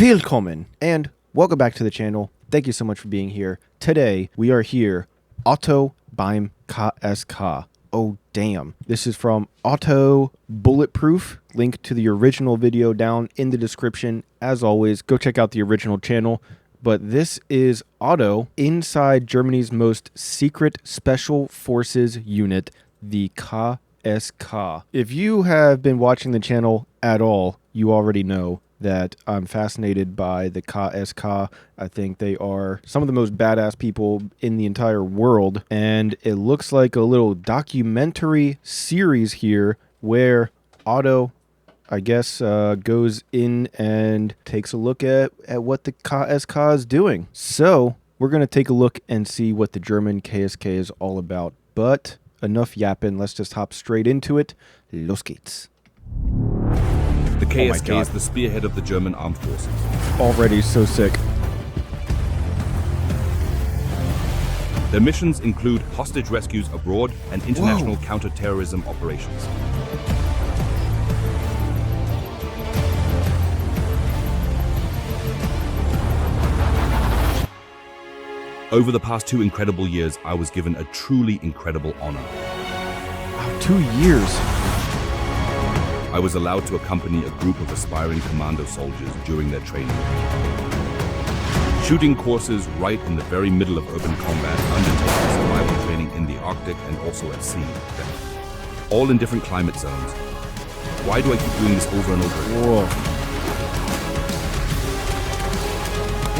Willkommen and welcome back to the channel. Thank you so much for being here. Today we are here Auto beim KSK. Oh damn. This is from Auto Bulletproof. Link to the original video down in the description. As always, go check out the original channel. But this is Auto inside Germany's most secret special forces unit, the KSK. If you have been watching the channel at all, you already know that I'm fascinated by the KSK. I think they are some of the most badass people in the entire world. And it looks like a little documentary series here where Auto, I guess, goes in and takes a look at what the KSK is doing. So we're going to take a look and see what the German KSK is all about. But enough yapping. Let's just hop straight into it. Los geht's. The KSK is the spearhead of the German armed forces. Already so sick. Their missions include hostage rescues abroad and international counter-terrorism operations. Over the past 2 incredible years, I was given a truly incredible honor. Wow, 2 years. I was allowed to accompany a group of aspiring commando soldiers during their training. Shooting courses right in the very middle of open combat, undertaking survival training in the Arctic and also at sea. All in different climate zones. Why do I keep doing this over and over again?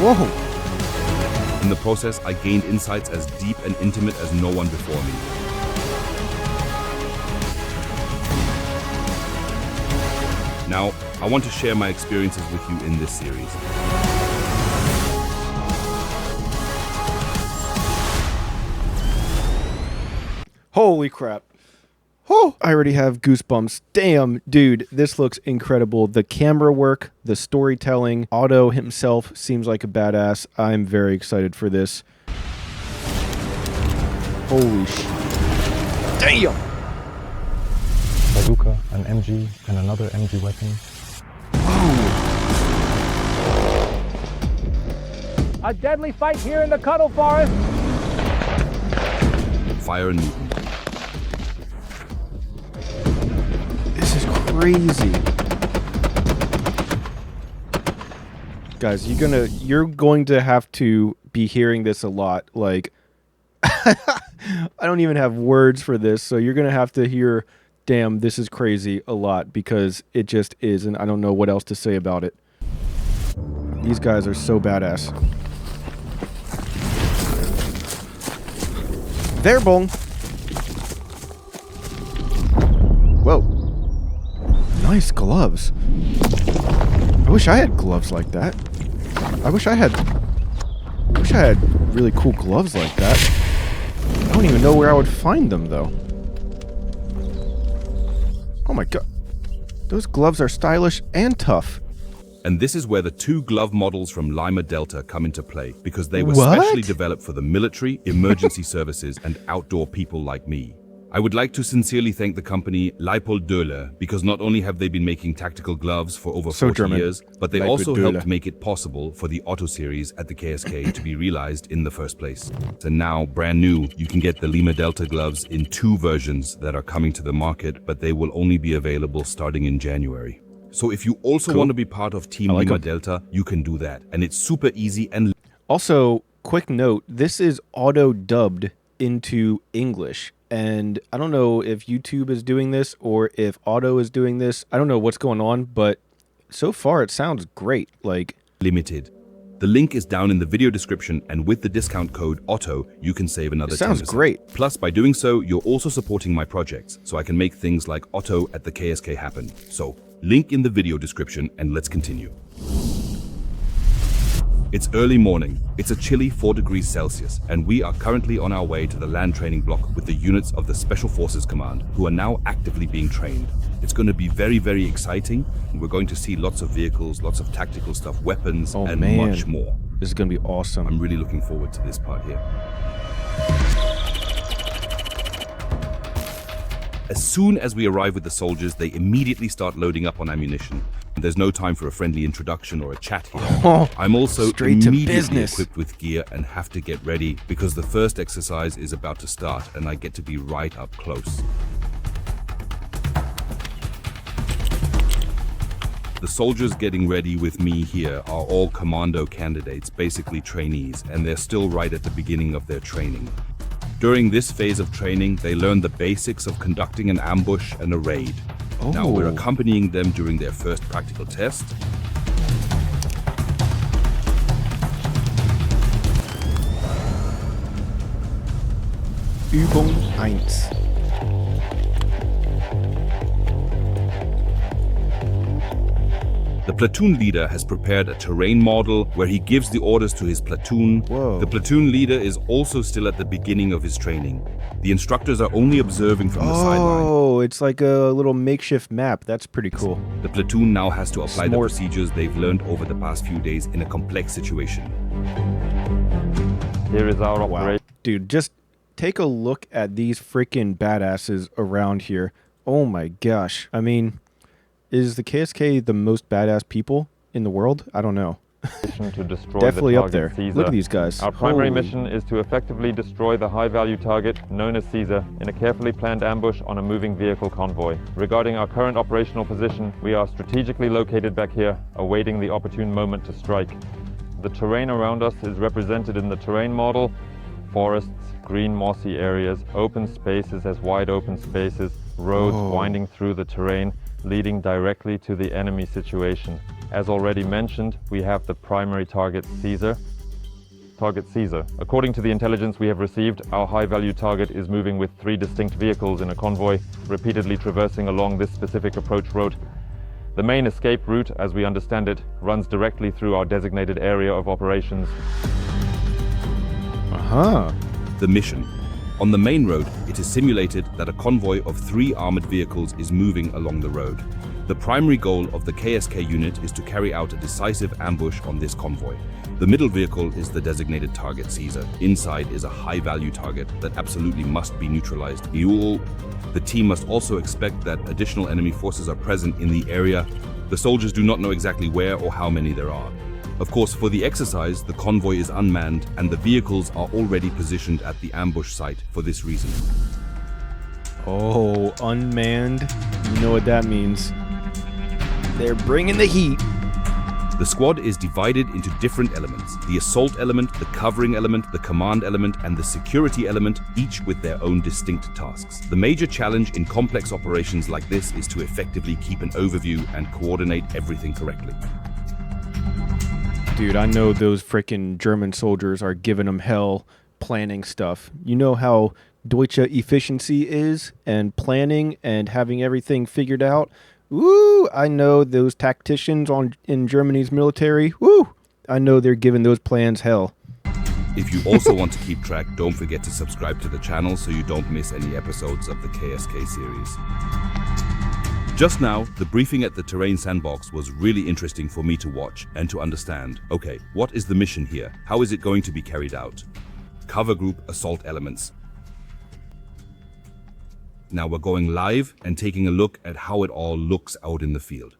Whoa. Whoa. In the process, I gained insights as deep and intimate as no one before me. Now, I want to share my experiences with you in this series. Holy crap. Oh, I already have goosebumps. Damn, dude, this looks incredible. The camera work, the storytelling, Auto himself seems like a badass. I'm very excited for this. Holy shit. Damn! Bazooka, an MG, and another MG weapon. Oh. A deadly fight here in the Cuddle Forest. Fire and movement. This is crazy. Guys, you're going to have to be hearing this a lot. Like, I don't even have words for this, so you're going to have to hear damn, this is crazy a lot because it just is, and I don't know what else to say about it. These guys are so badass. There, Bong. Whoa. Nice gloves. I wish I had gloves like that. I wish I had really cool gloves like that. I don't even know where I would find them, though. Oh my god. Those gloves are stylish and tough. And this is where the 2 glove models from Lima Delta come into play, because they were specially developed for the military, emergency services, and outdoor people like me. I would like to sincerely thank the company Leipold Döhler, because not only have they been making tactical gloves for over 40 years, but they also helped make it possible for the Auto series at the KSK to be realized in the first place. And now, brand new, you can get the Lima Delta gloves in 2 versions that are coming to the market, but they will only be available starting in January. So if you also want to be part of Team Lima Delta, you can do that. And it's super easy and... Also, quick note, this is auto dubbed into English. And I don't know if YouTube is doing this or if Auto is doing this. I don't know what's going on, but so far it sounds great. Like, limited. The link is down in the video description, and with the discount code AUTO, you can save another 10%. Sounds great. Plus, by doing so, you're also supporting my projects, so I can make things like Auto at the KSK happen. So, link in the video description, and let's continue. It's early morning. It's a chilly 4 degrees Celsius, and we are currently on our way to the land training block with the units of the Special Forces Command, who are now actively being trained. It's going to be very, very exciting, and we're going to see lots of vehicles, lots of tactical stuff, weapons, and much more. This is going to be awesome. I'm really looking forward to this part here. As soon as we arrive with the soldiers, they immediately start loading up on ammunition. There's no time for a friendly introduction or a chat here. Oh, I'm also straight to immediately business. equipped with gear and have to get ready because the first exercise is about to start and I get to be right up close. The soldiers getting ready with me here are all commando candidates, basically trainees, and they're still right at the beginning of their training. During this phase of training, they learn the basics of conducting an ambush and a raid. Now we're accompanying them during their first practical test. Übung 1. The platoon leader has prepared a terrain model where he gives the orders to his platoon. Whoa. The platoon leader is also still at the beginning of his training. The instructors are only observing from the sideline. Oh, it's like a little makeshift map. That's pretty cool. The platoon now has to apply the Smart. procedures they've learned over the past few days in a complex situation. Here is our Wow. operation. Dude, just take a look at these freaking badasses around here. Oh my gosh. I mean, is the KSK the most badass people in the world? I don't know. To destroy Definitely the up target there. Caesar. Look at these guys. Our primary Holy- mission is to effectively destroy the high-value target known as Caesar in a carefully planned ambush on a moving vehicle convoy. Regarding our current operational position, we are strategically located back here, awaiting the opportune moment to strike. The terrain around us is represented in the terrain model: forests, green mossy areas, open spaces as wide open spaces, roads winding through the terrain, leading directly to the enemy situation. As already mentioned, we have the primary target Caesar. According to the intelligence we have received, our high-value target is moving with 3 distinct vehicles in a convoy, repeatedly traversing along this specific approach road. The main escape route, as we understand it, runs directly through our designated area of operations. Uh-huh. The mission. On the main road, it is simulated that a convoy of 3 armored vehicles is moving along the road. The primary goal of the KSK unit is to carry out a decisive ambush on this convoy. The middle vehicle is the designated target Caesar. Inside is a high-value target that absolutely must be neutralized. The team must also expect that additional enemy forces are present in the area. The soldiers do not know exactly where or how many there are. Of course, for the exercise, the convoy is unmanned and the vehicles are already positioned at the ambush site for this reason. Oh, unmanned. You know what that means. They're bringing the heat. The squad is divided into different elements: the assault element, the covering element, the command element, and the security element, each with their own distinct tasks. The major challenge in complex operations like this is to effectively keep an overview and coordinate everything correctly. Dude, I know those frickin' German soldiers are giving them hell planning stuff. You know how Deutsche efficiency is and planning and having everything figured out? Woo! I know those tacticians in Germany's military. Woo! I know they're giving those plans hell. If you also want to keep track, don't forget to subscribe to the channel so you don't miss any episodes of the KSK series. Just now, the briefing at the terrain sandbox was really interesting for me to watch and to understand. Okay, what is the mission here? How is it going to be carried out? Cover group assault elements. Now we're going live and taking a look at how it all looks out in the field.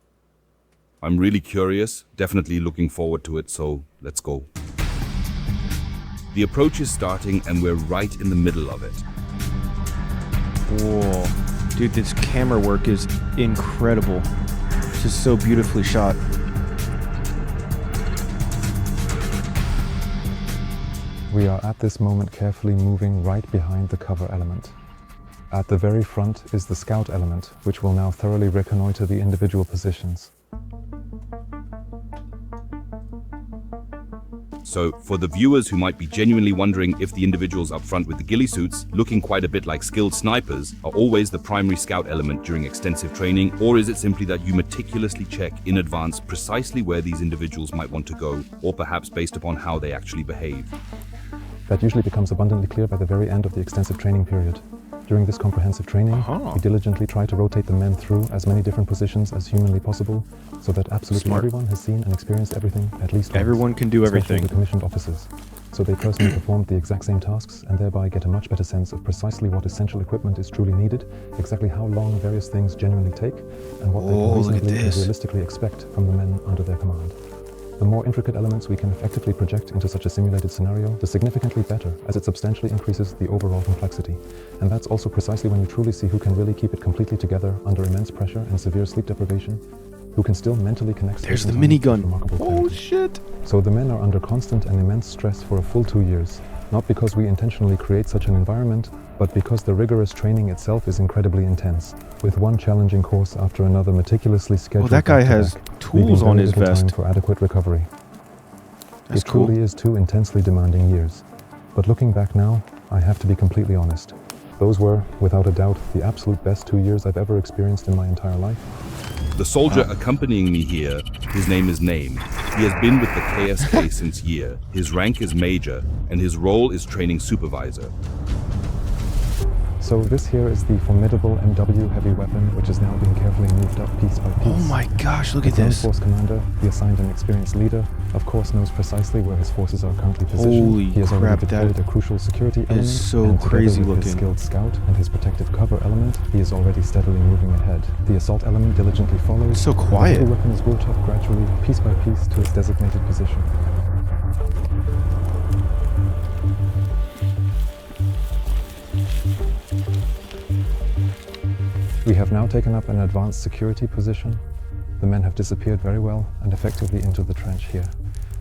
I'm really curious, definitely looking forward to it, so let's go. The approach is starting and we're right in the middle of it. Whoa. Dude, this camera work is incredible. It's just so beautifully shot. We are at this moment carefully moving right behind the cover element. At the very front is the scout element, which will now thoroughly reconnoiter the individual positions. So, for the viewers who might be genuinely wondering if the individuals up front with the ghillie suits, looking quite a bit like skilled snipers, are always the primary scout element during extensive training, or is it simply that you meticulously check in advance precisely where these individuals might want to go, or perhaps based upon how they actually behave? That usually becomes abundantly clear by the very end of the extensive training period. During this comprehensive training, we diligently try to rotate the men through as many different positions as humanly possible, so that absolutely Smart. everyone has seen and experienced everything at least once. Everyone can do Especially everything. the commissioned officers. so they personally performed the exact same tasks and thereby get a much better sense of precisely what essential equipment is truly needed, exactly how long various things genuinely take, and what they can reasonably and realistically expect from the men under their command. The more intricate elements we can effectively project into such a simulated scenario, the significantly better, as it substantially increases the overall complexity. And that's also precisely when you truly see who can really keep it completely together under immense pressure and severe sleep deprivation, who can still mentally connect. There's the minigun. Oh shit. So the men are under constant and immense stress for a full 2 years, not because we intentionally create such an environment, but because the rigorous training itself is incredibly intense, with one challenging course after another meticulously scheduled. Oh, that guy has tools on his vest. Time for adequate recovery. That's it truly is 2 intensely demanding years. But looking back now, I have to be completely honest. Those were, without a doubt, the absolute best 2 years I've ever experienced in my entire life. The soldier accompanying me here, his name is named. He has been with the KSK since year. His rank is major, and his role is training supervisor. So this here is the formidable MW heavy weapon, which is now being carefully moved up piece by piece. Oh my gosh, look at The ground this. force commander, the assigned and experienced leader, of course knows precisely where his forces are currently positioned. Holy he has already crap, deployed that a crucial security element, so and together crazy with looking. his skilled scout and his protective cover element, he is already steadily moving ahead. The assault element diligently follows. It's so and quiet. The weapon is brought up gradually, piece by piece, to its designated position. We have now taken up an advanced security position. The men have disappeared very well and effectively into the trench here.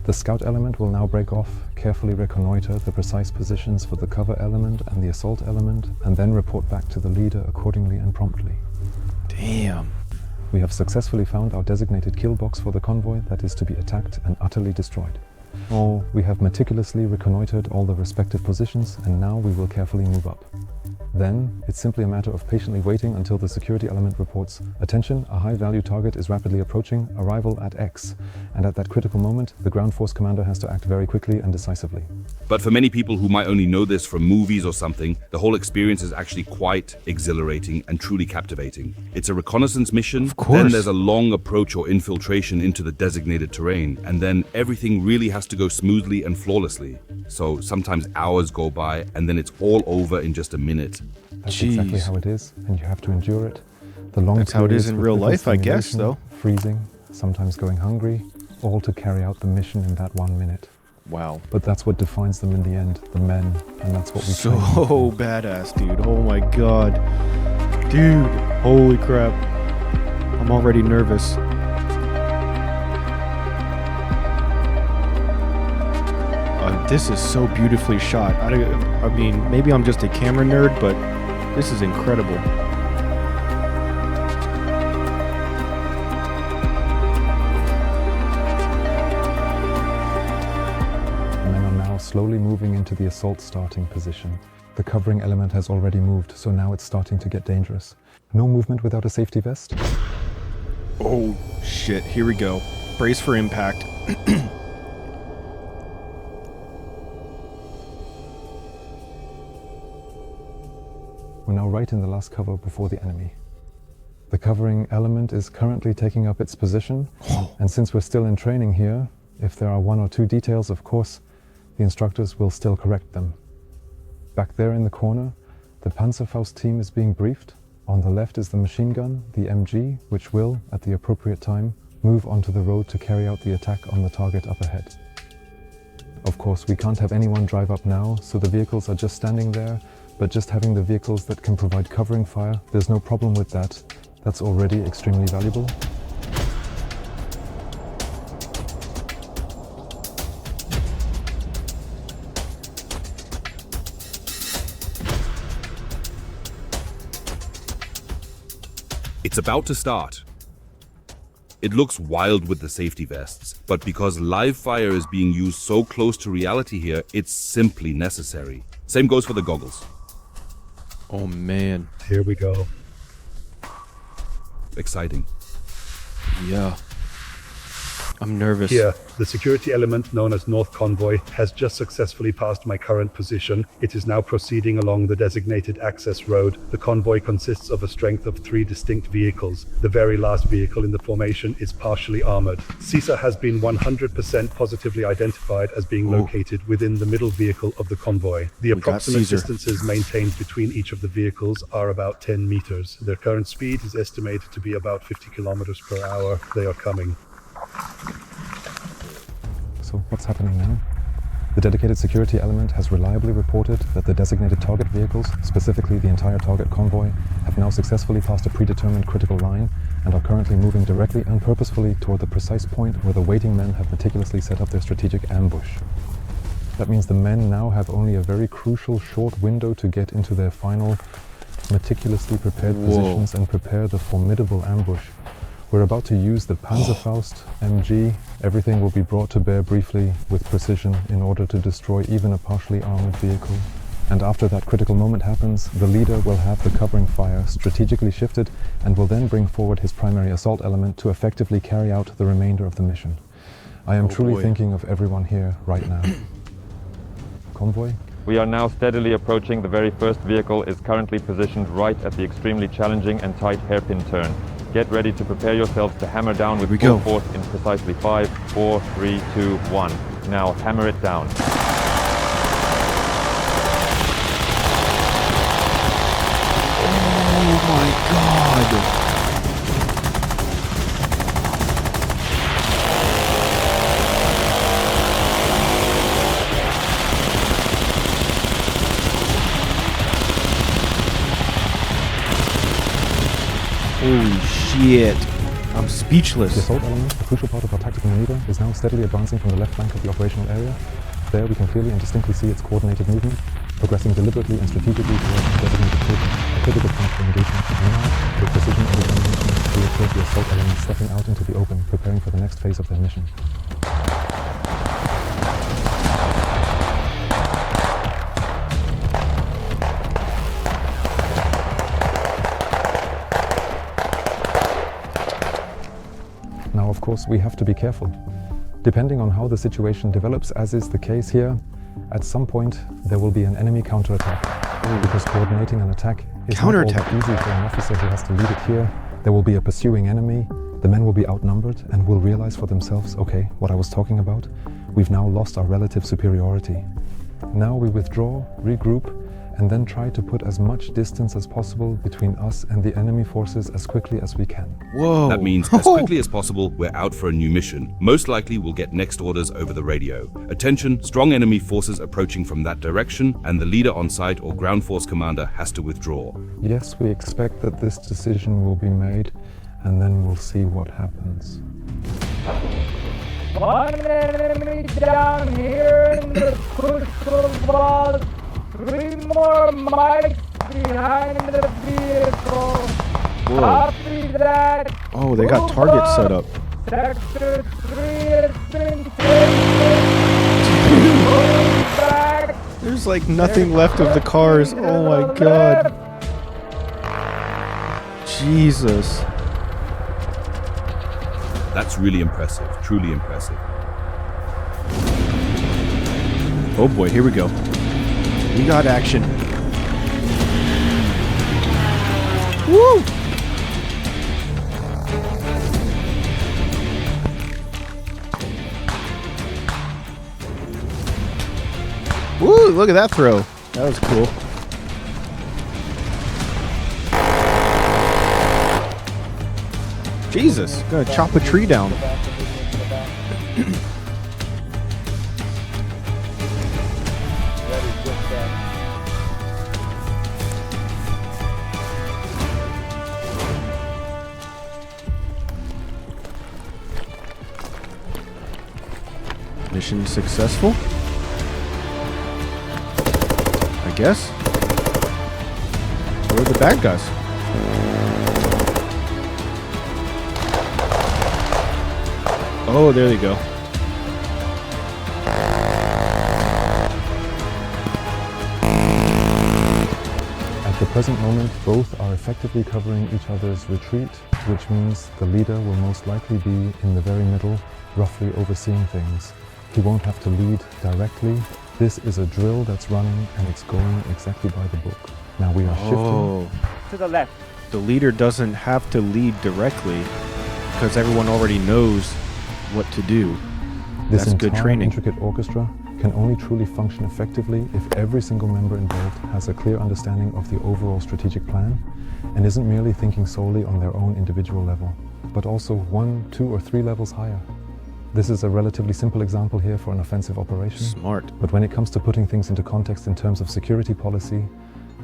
The scout element will now break off, carefully reconnoiter the precise positions for the cover element and the assault element, and then report back to the leader accordingly and promptly. Damn. We have successfully found our designated kill box for the convoy that is to be attacked and utterly destroyed. Oh, We have meticulously reconnoitered all the respective positions, and now we will carefully move up. Then, it's simply a matter of patiently waiting until the security element reports, "Attention, a high-value target is rapidly approaching, arrival at X." And at that critical moment, the ground force commander has to act very quickly and decisively. But for many people who might only know this from movies or something, the whole experience is actually quite exhilarating and truly captivating. It's a reconnaissance mission, Of course. then there's a long approach or infiltration into the designated terrain, and then everything really has to go smoothly and flawlessly. So sometimes hours go by, and then it's all over in just a minute. That's Jeez. exactly how it is, and you have to endure it. The long That's how it is periods in with real little life, I guess, stimulation, freezing, sometimes going hungry, all to carry out the mission in that 1 minute. wow. But that's what defines them in the end, the men, and that's what we So train. badass, dude. Oh my god. Dude, holy crap. I'm already nervous. This is so beautifully shot. I mean, maybe I'm just a camera nerd, but this is incredible. The men are now slowly moving into the assault starting position. The covering element has already moved, so now it's starting to get dangerous. No movement without a safety vest. Oh shit, here we go. Brace for impact. We're now right in the last cover before the enemy. The covering element is currently taking up its position, and since we're still in training here, if there are 1 or 2 details, of course, the instructors will still correct them. Back there in the corner, the Panzerfaust team is being briefed. On the left is the machine gun, the MG, which will, at the appropriate time, move onto the road to carry out the attack on the target up ahead. Of course, we can't have anyone drive up now, so the vehicles are just standing there, but just having the vehicles that can provide covering fire, there's no problem with that. That's already extremely valuable. It's about to start. It looks wild with the safety vests, but because live fire is being used so close to reality here, it's simply necessary. Same goes for the goggles. Oh man. Here we go. Exciting. Yeah. I'm nervous. Here, the security element known as North Convoy has just successfully passed my current position. It is now proceeding along the designated access road. The convoy consists of a strength of 3 distinct vehicles. The very last vehicle in the formation is partially armored. Caesar has been 100% positively identified as being located within the middle vehicle of the convoy. The approximate distances maintained between each of the vehicles are about 10 meters. Their current speed is estimated to be about 50 kilometers per hour. They are coming. So what's happening now? The dedicated security element has reliably reported that the designated target vehicles, specifically the entire target convoy, have now successfully passed a predetermined critical line and are currently moving directly and purposefully toward the precise point where the waiting men have meticulously set up their strategic ambush. That means the men now have only a very crucial short window to get into their final, meticulously prepared positions and prepare the formidable ambush. We're about to use the Panzerfaust MG. Everything will be brought to bear briefly with precision in order to destroy even a partially armored vehicle. And after that critical moment happens, the leader will have the covering fire strategically shifted and will then bring forward his primary assault element to effectively carry out the remainder of the mission. I am truly thinking of everyone here right now. Convoy? We are now steadily approaching. The very first vehicle is currently positioned right at the extremely challenging and tight hairpin turn. Get ready to prepare yourselves to hammer down with full force in precisely 5, 4, 3, 2, 1. Now hammer it down. Oh my God. Holy shit. I'm speechless. The assault element, a crucial part of our tactical maneuver, is now steadily advancing from the left flank of the operational area. There we can clearly and distinctly see its coordinated movement, progressing deliberately and strategically towards the designated position, a critical point for engagement. Now, with precision and determination, we observe the assault element stepping out into the open, preparing for the next phase of their mission. Now, of course, we have to be careful. Depending on how the situation develops, as is the case here, at some point there will be an enemy counterattack. Because coordinating an attack is not all that easy for an officer who has to lead it here. There will be a pursuing enemy, the men will be outnumbered and will realize for themselves, okay, what I was talking about, we've now lost our relative superiority. Now we withdraw, regroup, and then try to put as much distance as possible between us and the enemy forces as quickly as we can. Whoa. That means as quickly as possible, we're out for a new mission. Most likely we'll get next orders over the radio. Attention, strong enemy forces approaching from that direction, and the leader on site or ground force commander has to withdraw. Yes, we expect that this decision will be made, and then we'll see what happens. One enemy down here in the crystal vault. 3 more mics behind the vehicle. Whoa. Copy that. Oh, they got targets set up. Sector 3 has been taken. Back. There's like nothing left of the cars. Oh my God. Jesus. That's really impressive, truly impressive. Oh boy, here we go. We got action. Woo! Woo, look at that throw. That was cool. Jesus, gonna chop a tree down. Mission successful, I guess. Where are the bad guys? Oh, there they go. At the present moment, both are effectively covering each other's retreat, which means the leader will most likely be in the very middle, roughly overseeing things. He won't have to lead directly. This is a drill that's running and it's going exactly by the book. Now we are shifting. To the left. The leader doesn't have to lead directly because everyone already knows what to do. This That's good entire training. intricate orchestra can only truly function effectively if every single member involved has a clear understanding of the overall strategic plan and isn't merely thinking solely on their own individual level, but also 1, 2, or 3 levels higher. This is a relatively simple example here for an offensive operation. Smart. But when it comes to putting things into context in terms of security policy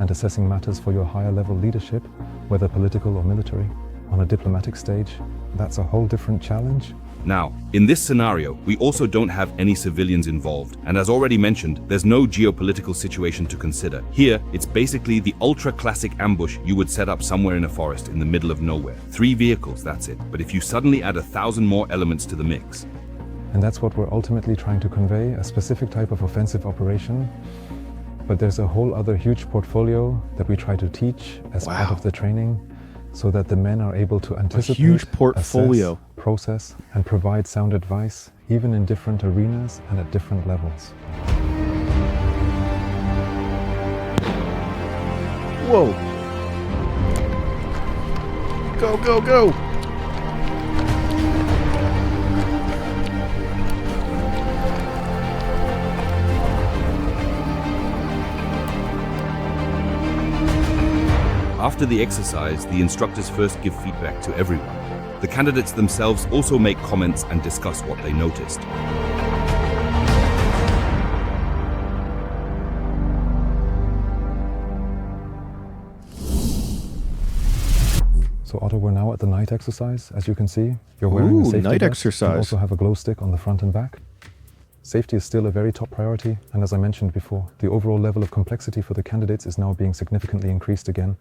and assessing matters for your higher level leadership, whether political or military, on a diplomatic stage, that's a whole different challenge. Now, in this scenario, we also don't have any civilians involved, and as already mentioned, there's no geopolitical situation to consider. Here, it's basically the ultra-classic ambush you would set up somewhere in a forest in the middle of nowhere. 3 vehicles, that's it. But if you suddenly add 1,000 more elements to the mix... And that's what we're ultimately trying to convey, a specific type of offensive operation. But there's a whole other huge portfolio that we try to teach as part of the training, so that the men are able to anticipate, huge portfolio. assess, process, and provide sound advice, even in different arenas and at different levels. Whoa. Go, go, go. After the exercise, the instructors first give feedback to everyone. The candidates themselves also make comments and discuss what they noticed. So Otto, we're now at the night exercise. As you can see, you're wearing a safety night vest. exercise. You also have a glow stick on the front and back. Safety is still a very top priority, and as I mentioned before, the overall level of complexity for the candidates is now being significantly increased again.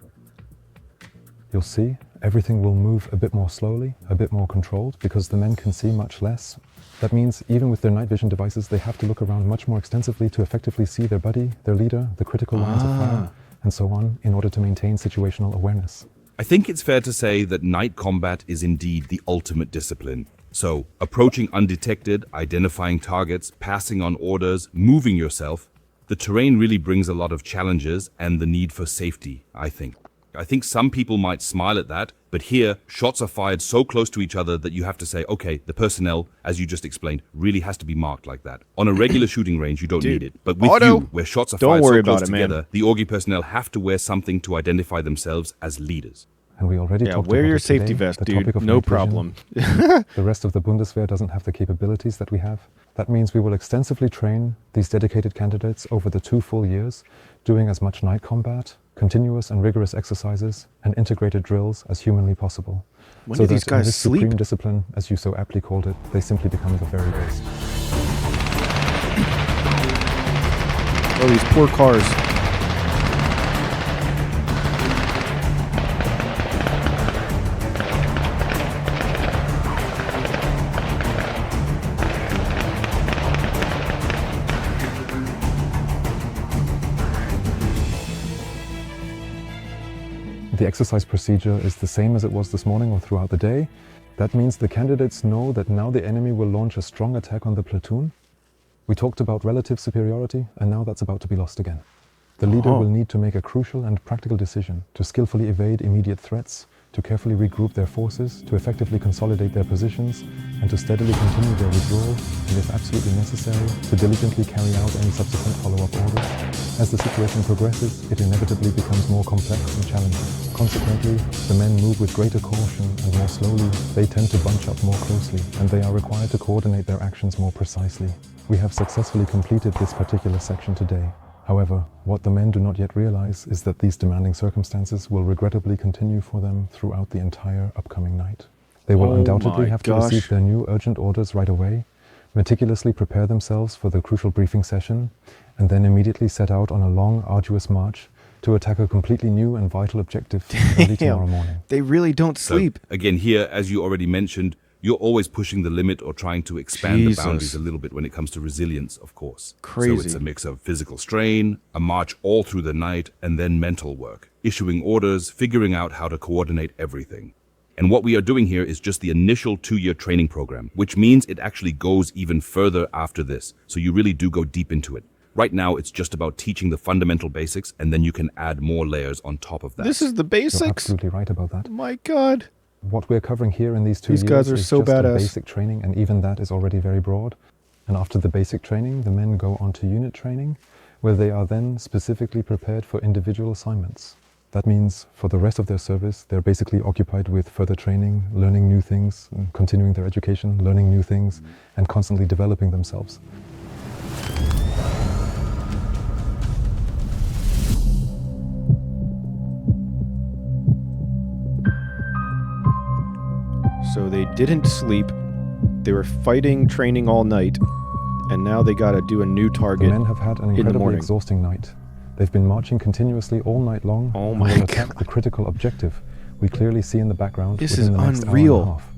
You'll see everything will move a bit more slowly, a bit more controlled, because the men can see much less. That means even with their night vision devices, they have to look around much more extensively to effectively see their buddy, their leader, the critical lines of fire, and so on, in order to maintain situational awareness. I think it's fair to say that night combat is indeed the ultimate discipline. So, approaching undetected, identifying targets, passing on orders, moving yourself, the terrain really brings a lot of challenges and the need for safety, I think. I think some people might smile at that, but here, shots are fired so close to each other that you have to say, okay, the personnel, as you just explained, really has to be marked like that. On a regular shooting range, you don't need it. But with Otto, you, where shots are don't fired worry so close about it, man. together, the Orgy personnel have to wear something to identify themselves as leaders. And we already Yeah, talked wear about your it today, safety vest, the dude. topic of No night vision. problem. The rest of the Bundeswehr doesn't have the capabilities that we have. That means we will extensively train these dedicated candidates over the 2 full years, doing as much night combat, continuous and rigorous exercises, and integrated drills as humanly possible. When so do these that in guys this sleep? supreme discipline, as you so aptly called it, they simply become the very best. Oh, these poor cars. The exercise procedure is the same as it was this morning or throughout the day. That means the candidates know that now the enemy will launch a strong attack on the platoon. We talked about relative superiority, and now that's about to be lost again. The leader will need to make a crucial and practical decision to skillfully evade immediate threats, to carefully regroup their forces, to effectively consolidate their positions, and to steadily continue their withdrawal, and if absolutely necessary, to diligently carry out any subsequent follow-up orders. As the situation progresses, it inevitably becomes more complex and challenging. Consequently, the men move with greater caution and more slowly. They tend to bunch up more closely, and they are required to coordinate their actions more precisely. We have successfully completed this particular section today. However, what the men do not yet realize is that these demanding circumstances will regrettably continue for them throughout the entire upcoming night. They will undoubtedly have to receive their new urgent orders right away, meticulously prepare themselves for the crucial briefing session, and then immediately set out on a long, arduous march to attack a completely new and vital objective early tomorrow morning. They really don't sleep. So, again, here, as you already mentioned, you're always pushing the limit or trying to expand the boundaries a little bit when it comes to resilience, of course. Crazy. So it's a mix of physical strain, a march all through the night, and then mental work. issuing orders, figuring out how to coordinate everything. And what we are doing here is just the initial 2-year training program, which means it actually goes even further after this. So you really do go deep into it. Right now, it's just about teaching the fundamental basics, and then you can add more layers on top of that. This is the basics? You're absolutely right about that. My God. What we're covering here in these 2 years guys are is so just badass. the basic training, and even that is already very broad. And after the basic training, the men go on to unit training, where they are then specifically prepared for individual assignments. That means for the rest of their service, they're basically occupied with further training, learning new things, continuing their education, learning new things, and constantly developing themselves. So they didn't sleep. They were fighting, training all night, and now they got to do a new The target. men have had an the incredibly morning. exhausting night. They've been marching continuously all night long Oh and my will attack God. the critical objective we clearly see in the background This within is the next unreal. hour and a half.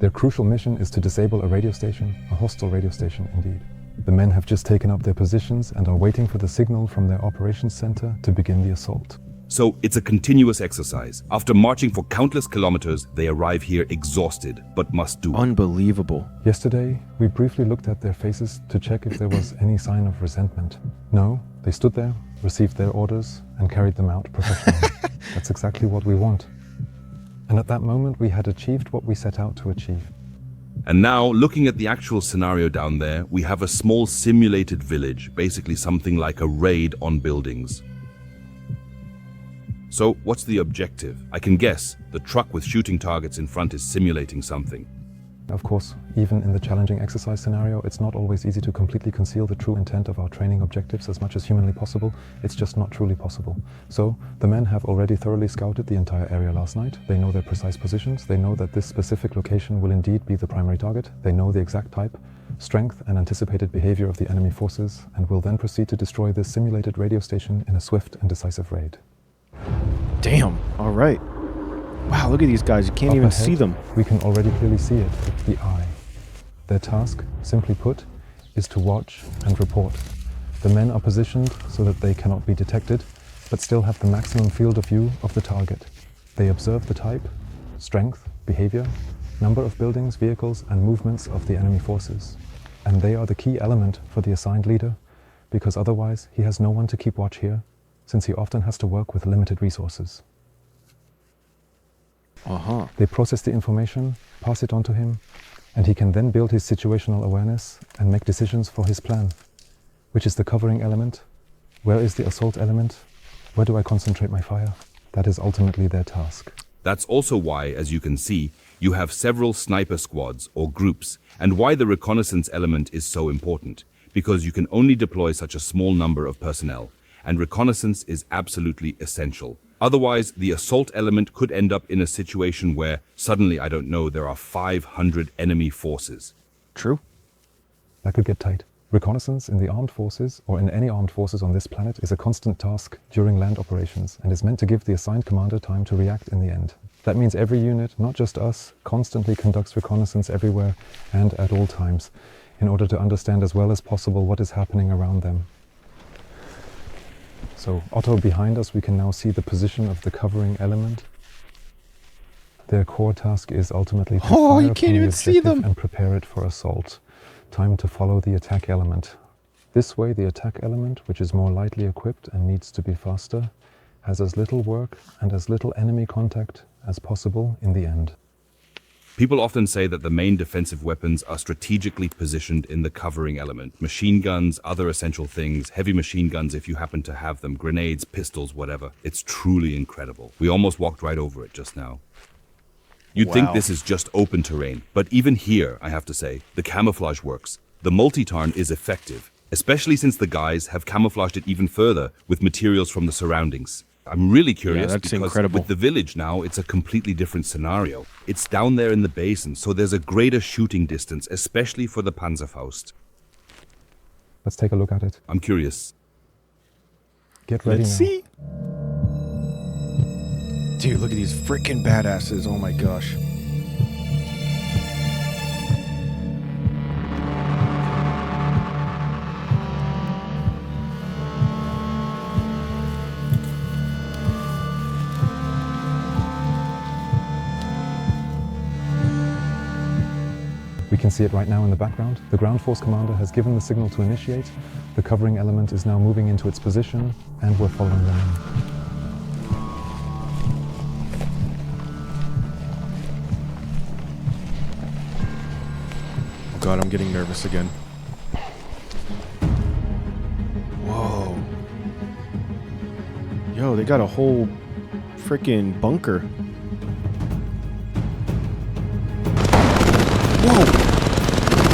Their crucial mission is to disable a radio station, a hostile radio station indeed. The men have just taken up their positions and are waiting for the signal from their operations center to begin the assault. So it's a continuous exercise. After marching for countless kilometers, they arrive here exhausted, but must do. Unbelievable. Yesterday, we briefly looked at their faces to check if there was any sign of resentment. No, they stood there, received their orders, and carried them out professionally. That's exactly what we want. And at that moment, we had achieved what we set out to achieve. And now, looking at the actual scenario down there, we have a small simulated village, basically something like a raid on buildings. So, what's the objective? I can guess. The truck with shooting targets in front is simulating something. Of course, even in the challenging exercise scenario, it's not always easy to completely conceal the true intent of our training objectives as much as humanly possible. It's just not truly possible. So, the men have already thoroughly scouted the entire area last night. They know their precise positions. They know that this specific location will indeed be the primary target. They know the exact type, strength, and anticipated behavior of the enemy forces, and will then proceed to destroy this simulated radio station in a swift and decisive raid. Damn. All right. Wow, look at these guys. You can't Up even ahead, see them. We can already clearly see it with the eye. Their task, simply put, is to watch and report. The men are positioned so that they cannot be detected, but still have the maximum field of view of the target. They observe the type, strength, behavior, number of buildings, vehicles, and movements of the enemy forces. And they are the key element for the assigned leader, because otherwise he has no one to keep watch here, since he often has to work with limited resources. Uh-huh. They process the information, pass it on to him, and he can then build his situational awareness and make decisions for his plan. Which is the covering element? Where is the assault element? Where do I concentrate my fire? That is ultimately their task. That's also why, as you can see, you have several sniper squads or groups, and why the reconnaissance element is so important, because you can only deploy such a small number of personnel, and reconnaissance is absolutely essential. Otherwise, the assault element could end up in a situation where suddenly, I don't know, there are 500 enemy forces. True. That could get tight. Reconnaissance in the armed forces, or in any armed forces on this planet, is a constant task during land operations and is meant to give the assigned commander time to react in the end. That means every unit, not just us, constantly conducts reconnaissance everywhere and at all times in order to understand as well as possible what is happening around them. So, Otto, behind us, we can now see the position of the covering element. Their core task is ultimately to fire you upon can't the even see objective them. and prepare it for assault. Time to follow the attack element. This way, the attack element, which is more lightly equipped and needs to be faster, has as little work and as little enemy contact as possible in the end. People often say that the main defensive weapons are strategically positioned in the covering element. Machine guns, other essential things, heavy machine guns if you happen to have them, grenades, pistols, whatever. It's truly incredible. We almost walked right over it just now. You'd think Wow. this is just open terrain, but even here, I have to say, the camouflage works. The multi-tarn is effective, especially since the guys have camouflaged it even further with materials from the surroundings. I'm really curious that's because incredible. with the village now, it's a completely different scenario. It's down there in the basin, so there's a greater shooting distance, especially for the Panzerfaust. Let's take a look at it. I'm curious. Get ready Let's now. see. Dude, look at these freaking badasses. Oh my gosh. can see it right now in the background. The ground force commander has given the signal to initiate. The covering element is now moving into its position, and we're following them in. Oh God, I'm getting nervous again. Whoa. Yo, they got a whole freaking bunker. Whoa!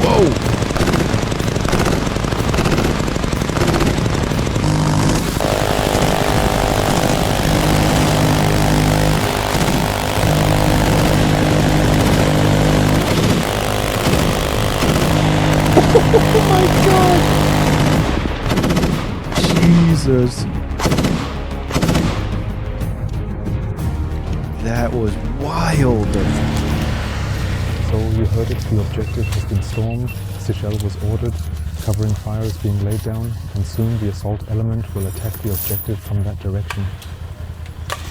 Whoa! Oh my God! Jesus. That was wild. So you heard it, the objective has been stormed, Seychelles was ordered, covering fire is being laid down, and soon the assault element will attack the objective from that direction.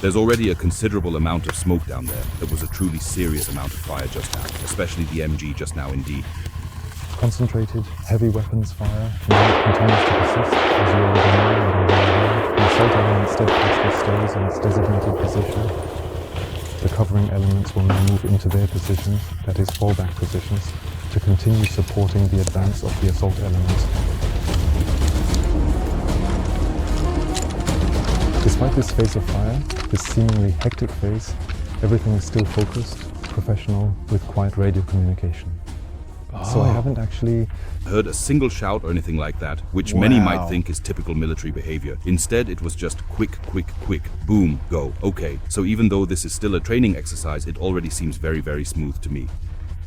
There's already a considerable amount of smoke down there. There was a truly serious amount of fire just now, especially the MG just now indeed. Concentrated, heavy weapons fire now continues to persist, as you already know and are well aware. The assault element steadfastly stays in its designated position. The covering elements will now move into their positions, that is fallback positions, to continue supporting the advance of the assault element. Despite this phase of fire, this seemingly hectic phase, everything is still focused, professional, with quiet radio communication. So I haven't actually Heard a single shout or anything like that, which many Wow. might think is typical military behavior. Instead, it was just quick, quick, quick, boom, go, okay. So even though this is still a training exercise, it already seems very, very smooth to me.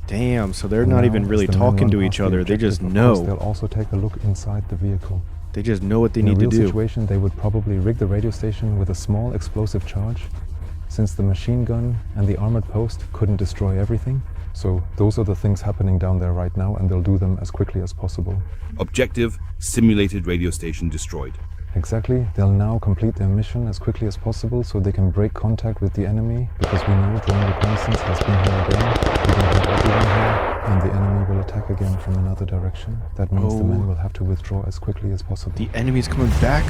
Damn, so they're And not now, even as really the men talking run to past each the other. They just objective, of course, know. they'll also take a look inside the vehicle. They just know what they In a need to real do. situation, they would probably rig the radio station with a small explosive charge, since the machine gun and the armored post couldn't destroy everything. So those are the things happening down there right now, and they'll do them as quickly as possible. Objective, simulated radio station destroyed. Exactly. They'll now complete their mission as quickly as possible so they can break contact with the enemy, because we know drone reconnaissance has been here again. We don't have everyone here, and the enemy will attack again from another direction. That means the men will have to withdraw as quickly as possible. The enemy's coming back.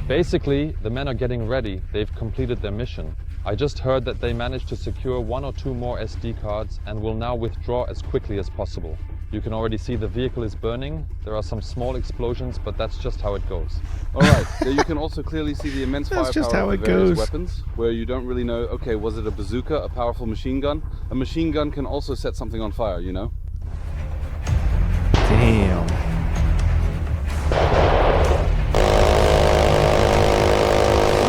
Basically, the men are getting ready. They've completed their mission. I just heard that they managed to secure 1 or 2 more SD cards and will now withdraw as quickly as possible. You can already see the vehicle is burning. There are some small explosions, but that's just how it goes. All right, there you can also clearly see the immense That's just firepower how of it the various goes. weapons, where you don't really know, okay, was it a bazooka, a powerful machine gun? A machine gun can also set something on fire, you know? Damn.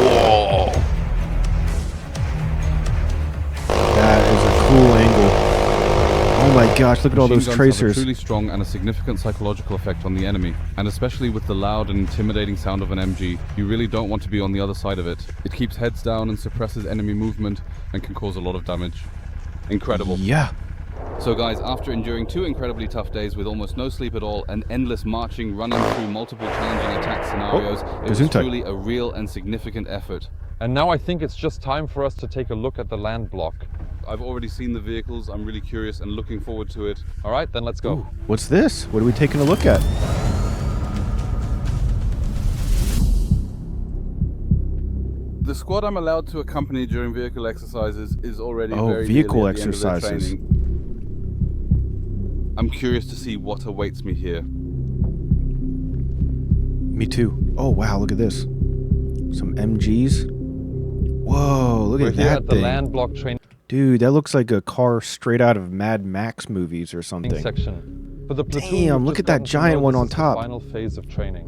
Whoa. That is a cool angle. Oh my gosh, look at all Machine those guns tracers. have a truly strong and a significant psychological effect on the enemy, and especially with the loud and intimidating sound of an MG, you really don't want to be on the other side of it. It keeps heads down and suppresses enemy movement and can cause a lot of damage. Incredible. Yeah. So guys, after enduring 2 incredibly tough days with almost no sleep at all and endless marching, running through multiple challenging attack scenarios, it was Gesundheit. truly a real and significant effort. And now I think it's just time for us to take a look at the land block. I've already seen the vehicles, I'm really curious and looking forward to it. All right, then let's go. Ooh, what's this? What are we taking a look at? The squad I'm allowed to accompany during vehicle exercises is already Oh, very vehicle nearly at the end of their exercises. training. I'm curious to see what awaits me here. Me too. Oh wow, look at this. Some MGs. Whoa, look We're at here that at the thing. land block training Dude, that looks like a car straight out of Mad Max movies or something. section. For the platoon, Damn, we've look just at that gotten to giant know one this on is the top. Final phase of training,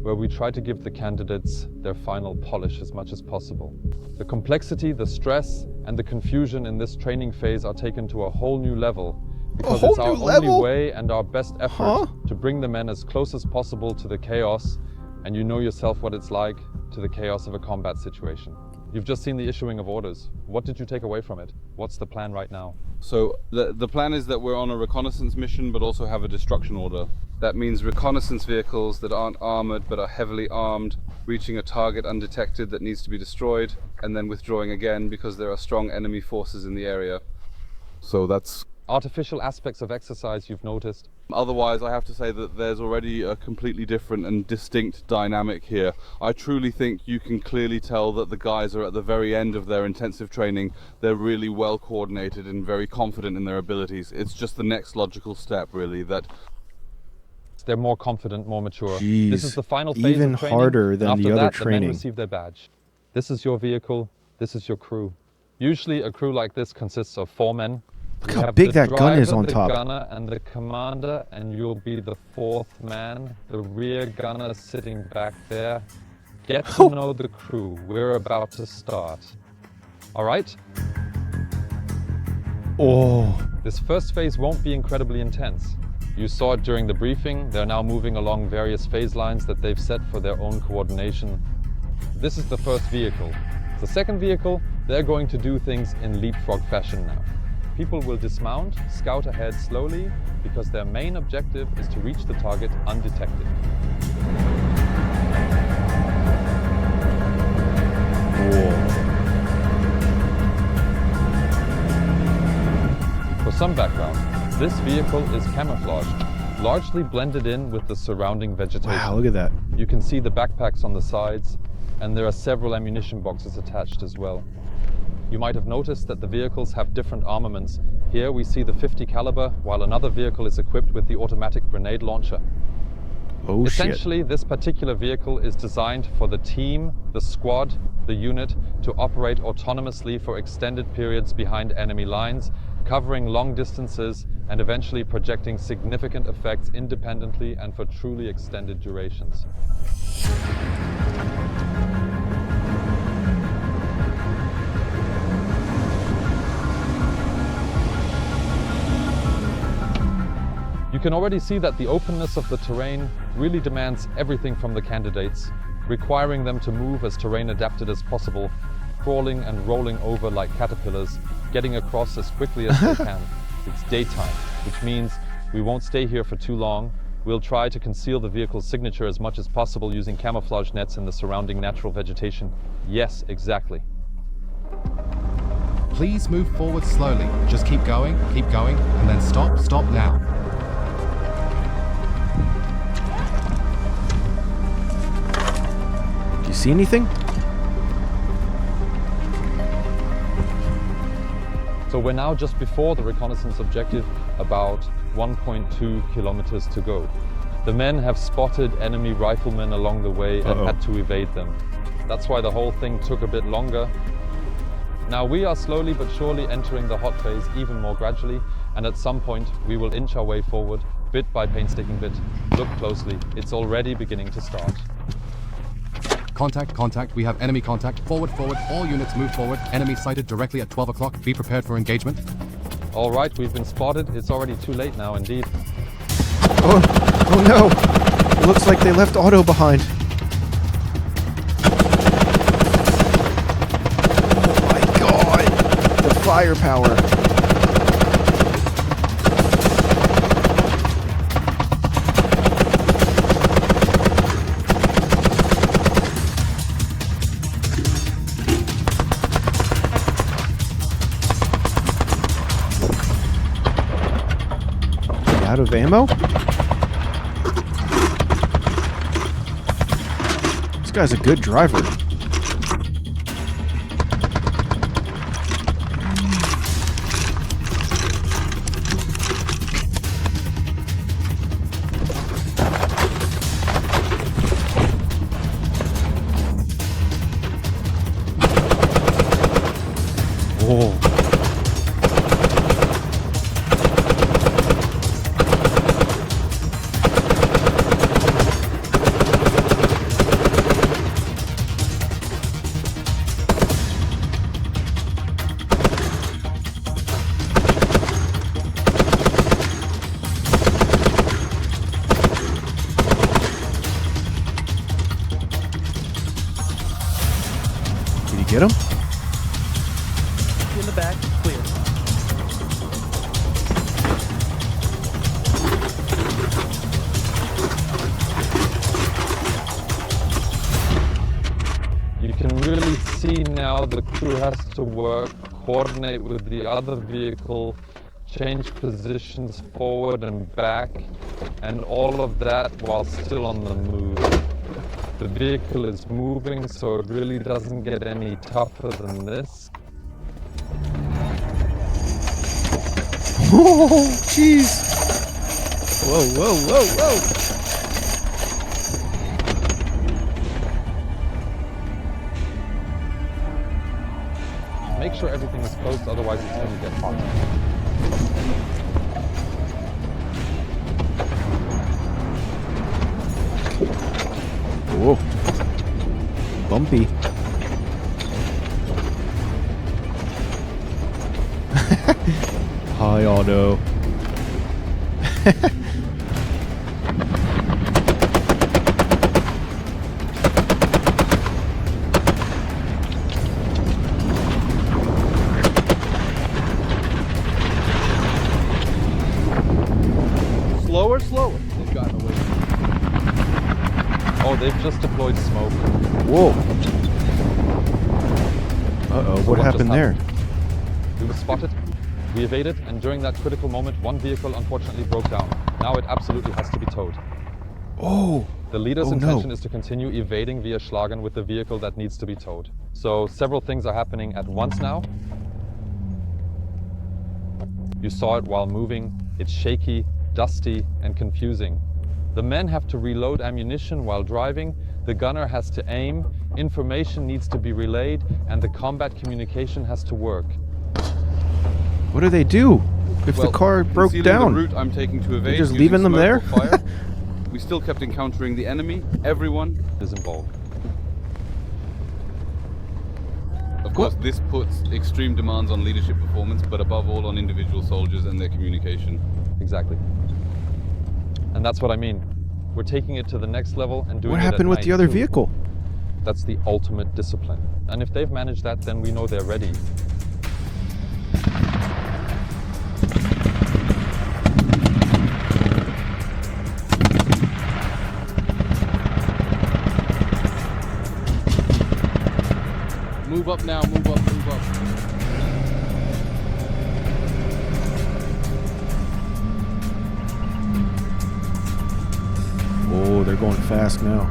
where we try to give the candidates their final polish as much as possible. The complexity, the stress, and the confusion in this training phase are taken to a whole new level, because whole it's our new level? only way and our best effort Huh? to bring the men as close as possible to the chaos, and you know yourself what it's like, to the chaos of a combat situation. You've just seen the issuing of orders. What did you take away from it? What's the plan right now? So the plan is that we're on a reconnaissance mission, but also have a destruction order. That means reconnaissance vehicles that aren't armored but are heavily armed, reaching a target undetected that needs to be destroyed, and then withdrawing again because there are strong enemy forces in the area. So that's... Artificial aspects of exercise you've noticed? Otherwise, I have to say that there's already a completely different and distinct dynamic here. I truly think you can clearly tell that the guys are at the very end of their intensive training. They're really well coordinated and very confident in their abilities. It's just the next logical step, really, that... They're more confident, more mature. Jeez, this is the final phase even of training. harder than After the other that, training. The men receive their badge. This is your vehicle, this is your crew. Usually a crew like this consists of 4 men. Look You how have big the that gun is driver, on top. The gunner and the commander, and you'll be the 4th man, the rear gunner sitting back there. Get to know the crew. We're about to start. All right? Oh, This first phase won't be incredibly intense. You saw it during the briefing. They're now moving along various phase lines that they've set for their own coordination. This is the first vehicle. The second vehicle, they're going to do things in leapfrog fashion now. People will dismount, scout ahead slowly, because their main objective is to reach the target undetected. For some background, this vehicle is camouflaged, largely blended in with the surrounding vegetation. wow, look at that. You can see the backpacks on the sides, and there are several ammunition boxes attached as well. You might have noticed that the vehicles have different armaments. Here we see the 50 caliber, while another vehicle is equipped with the automatic grenade launcher. Oh, shit. Essentially, this particular vehicle is designed for the team, the squad, the unit to operate autonomously for extended periods behind enemy lines, covering long distances and eventually projecting significant effects independently and for truly extended durations. You can already see that the openness of the terrain really demands everything from the candidates, requiring them to move as terrain adapted as possible, crawling and rolling over like caterpillars, getting across as quickly as they can. It's daytime, which means we won't stay here for too long. We'll try to conceal the vehicle's signature as much as possible using camouflage nets in the surrounding natural vegetation. Yes, exactly. Please move forward slowly. Just keep going, and then stop now. Do you see anything? So we're now just before the reconnaissance objective, about 1.2 kilometers to go. The men have spotted enemy riflemen along the way and had to evade them. That's why the whole thing took a bit longer. Now we are slowly but surely entering the hot phase even more gradually, and at some point we will inch our way forward, bit by painstaking bit. Look closely, it's already beginning to start. Contact, we have enemy contact. Forward, all units move forward. Enemy sighted directly at 12 o'clock. Be prepared for engagement. All right, we've been spotted. It's already too late now, indeed. Oh no! It looks like they left Otto behind. Oh my god! The firepower. Out of ammo? This guy's a good driver. Whoa. get him? In the back, clear. You can really see now the crew has to work, coordinate with the other vehicle, change positions forward and back, and all of that while still on the move. The vehicle is moving, so it really doesn't get any tougher than this. Oh, jeez. Whoa, whoa, whoa, whoa. Make sure everything is closed, otherwise it's going to get hot. Whoa. Bumpy. Hi, Otto. Slower, slower. They've gotten away. Oh, they've just deployed smoke. Whoa. Uh-oh, what just happened there? We were spotted, we evaded, and during that critical moment, one vehicle unfortunately broke down. Now it absolutely has to be towed. Oh. The leader's Oh, intention no. is to continue evading via Schlagen with the vehicle that needs to be towed. So several things are happening at once now. You saw it while moving. It's shaky, dusty, and confusing. The men have to reload ammunition while driving, the gunner has to aim, information needs to be relayed, and the combat communication has to work. What do they do if Well, the car broke concealing down? the route I'm taking to evade, just using leaving them smoke there? or fire, we still kept encountering the enemy, everyone. Is involved. Of course, this puts extreme demands on leadership performance, but above all on individual soldiers and their communication. Exactly. And that's what I mean. We're taking it to the next level and doing What it at happened with night, the other too. vehicle? That's the ultimate discipline. And if they've managed that, then we know they're ready. Move up now, move up, move up. Oh, they're going fast now.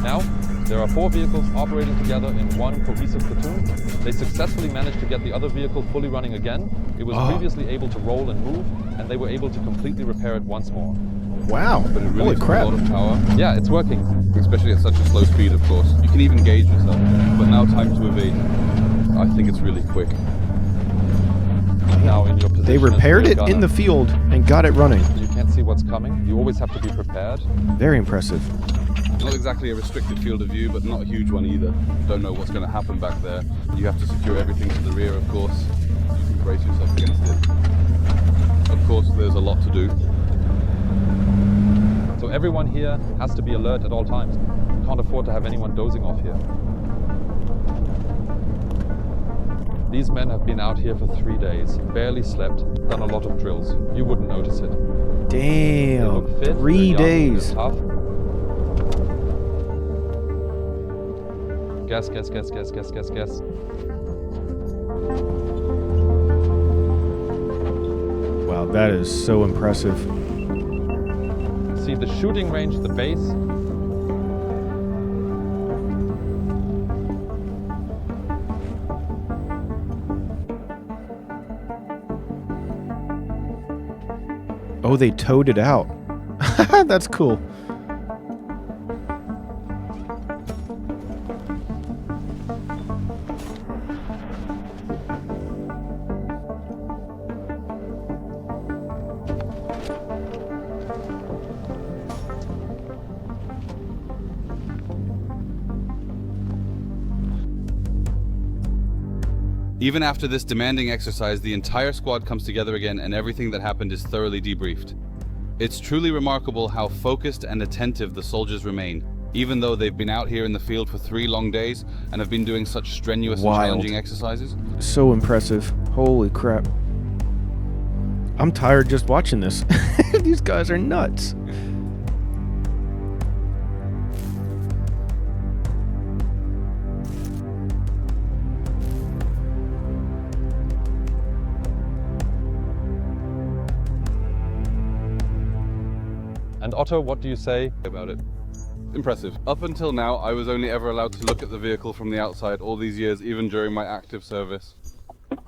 Now, there are 4 vehicles operating together in one cohesive platoon. They successfully managed to get the other vehicle fully running again. It was previously able to roll and move, and they were able to completely repair it once more. Wow. But it really Holy took crap. a lot of power, Yeah, it's working. especially at such a slow speed, of course. You can even gauge yourself. But now time to evade. I think it's really quick. Now in your position. They as repaired rear it in gunner, the field and got it running. You can't see what's coming. You always have to be prepared. Very impressive. Not exactly a restricted field of view, but not a huge one either. Don't know what's going to happen back there. You have to secure everything to the rear, of course. You can brace yourself against it. Of course, there's a lot to do. So everyone here has to be alert at all times. You can't afford to have anyone dozing off here. These men have been out here for 3 days, barely slept, done a lot of drills. You wouldn't notice it. They Damn. look fit, 3 they're young, days. they're tough. Gas, gas, gas, gas, gas, gas, gas. Wow, that is so impressive. See the shooting range, the base. Oh, they towed it out. That's cool. Even after this demanding exercise, the entire squad comes together again and everything that happened is thoroughly debriefed. It's truly remarkable how focused and attentive the soldiers remain. even though they've been out here in the field for 3 long days and have been doing such strenuous and challenging exercises. So impressive. Holy crap. I'm tired just watching this. These guys are nuts. And Otto, what do you say About it. Impressive. Up until now, I was only ever allowed to look at the vehicle from the outside all these years, even during my active service.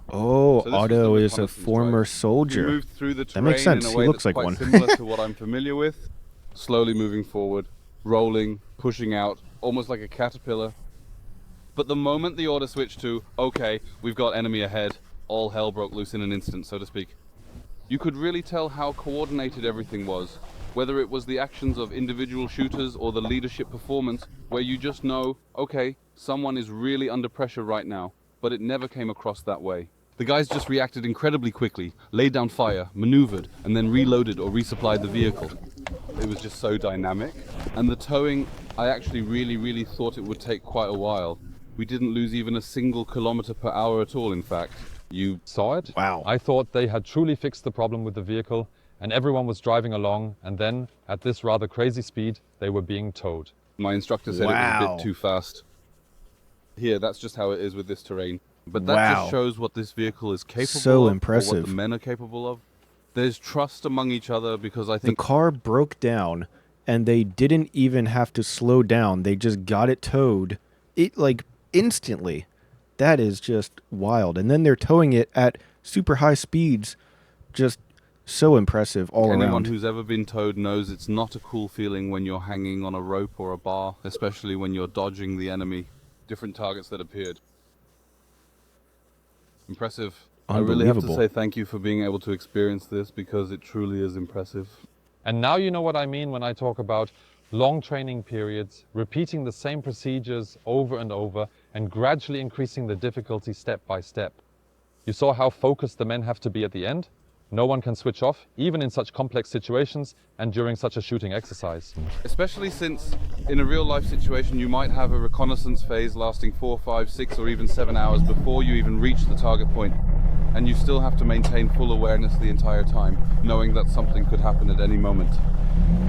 Oh, So this was Otto the is a reconnaissance former drive. soldier. We moved through the That terrain makes sense. in a He way looks that's like quite one. similar to what I'm familiar with. Slowly moving forward, rolling, pushing out, almost like a caterpillar. But the moment the order switched to, okay, we've got enemy ahead, all hell broke loose in an instant, so to speak. You could really tell how coordinated everything was, whether it was the actions of individual shooters or the leadership performance, where you just know, okay, someone is really under pressure right now, but it never came across that way. The guys just reacted incredibly quickly, laid down fire, maneuvered, and then reloaded or resupplied the vehicle. It was just so dynamic. And the towing, I actually really thought it would take quite a while. We didn't lose even a single kilometer per hour at all, in fact. you saw it? Wow. I thought they had truly fixed the problem with the vehicle and everyone was driving along, and then, at this rather crazy speed, they were being towed. My instructor said it was a bit too fast. Here, that's just how it is with this terrain. But that just shows what this vehicle is capable of, impressive. or what the men are capable of. There's trust among each other because I think the car broke down and they didn't even have to slow down. They just got it towed. It like instantly. That is just wild. And then they're towing it at super high speeds. Just so impressive all anyone around. who's ever been towed knows it's not a cool feeling when you're hanging on a rope or a bar, especially when you're dodging the enemy, different targets that appeared. Impressive. I really have to say thank you for being able to experience this because it truly is impressive. And now you know what I mean when I talk about long training periods, repeating the same procedures over and over, and gradually increasing the difficulty step by step. You saw how focused the men have to be at the end. No one can switch off, even in such complex situations and during such a shooting exercise. Especially since in a real life situation you might have a reconnaissance phase lasting 4, 5, 6 or even 7 hours before you even reach the target point. And you still have to maintain full awareness the entire time, knowing that something could happen at any moment.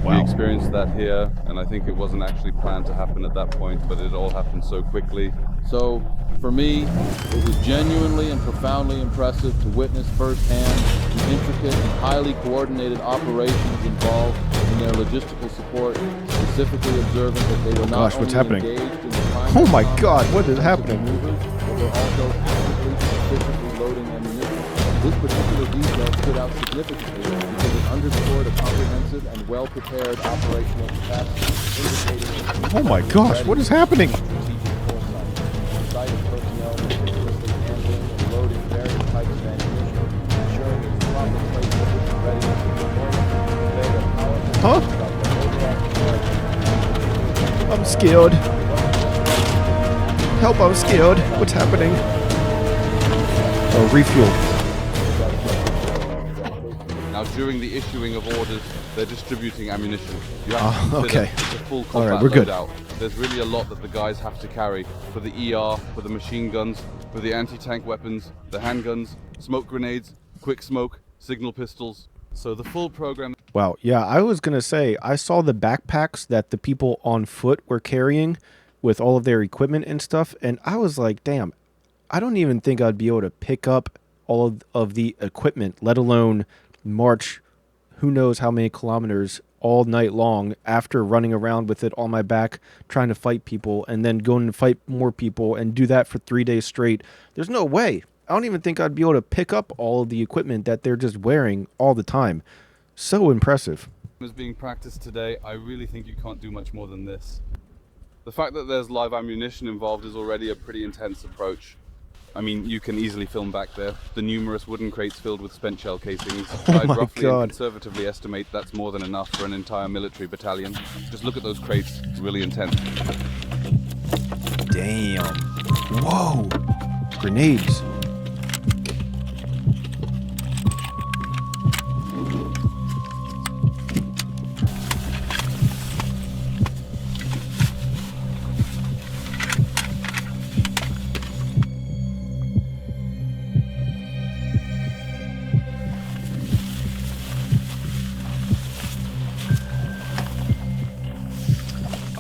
We experienced that here, and I think it wasn't actually planned to happen at that point, but it all happened so quickly. So, for me, it was genuinely and profoundly impressive to witness firsthand the intricate and highly coordinated operations involved in their logistical support, specifically observing that they were not only engaged in the primary Oh my God, what is happening? maneuvers, but were also actively and efficiently loading ammunition. This particular detail stood out significantly because it underscored a comprehensive and well-prepared operational capacity, indicating Oh my gosh, what is happening? Sighted personnel meticulously handling and loading various types of ammunition, ensuring its proper placement and readiness for deployment, conveyed a powerful message about the overall I'm scared. Help, I'm scared. What's happening? Oh, refuel. Now during the issuing of orders, they're distributing ammunition. You have to consider it's a full combat we're good. loadout. There's really a lot that the guys have to carry for the ER, for the machine guns, for the anti-tank weapons, the handguns, smoke grenades, quick smoke, signal pistols. So the full program. Wow, yeah, I was going to say, I saw the backpacks that the people on foot were carrying with all of their equipment and stuff, and I was like, damn, I don't even think I'd be able to pick up all of the equipment, let alone march who knows how many kilometers all night long after running around with it on my back trying to fight people and then going to fight more people and do that for 3 days straight. There's no way. I don't even think I'd be able to pick up all of the equipment that they're just wearing all the time. So impressive. Is being practiced today. I really think you can't do much more than this. The fact that there's live ammunition involved is already a pretty intense approach. I mean, you can easily film back there. The numerous wooden crates filled with spent shell casings. I'd roughly and conservatively estimate that's more than enough for an entire military battalion. Just look at those crates, really intense. Damn. Whoa. Grenades.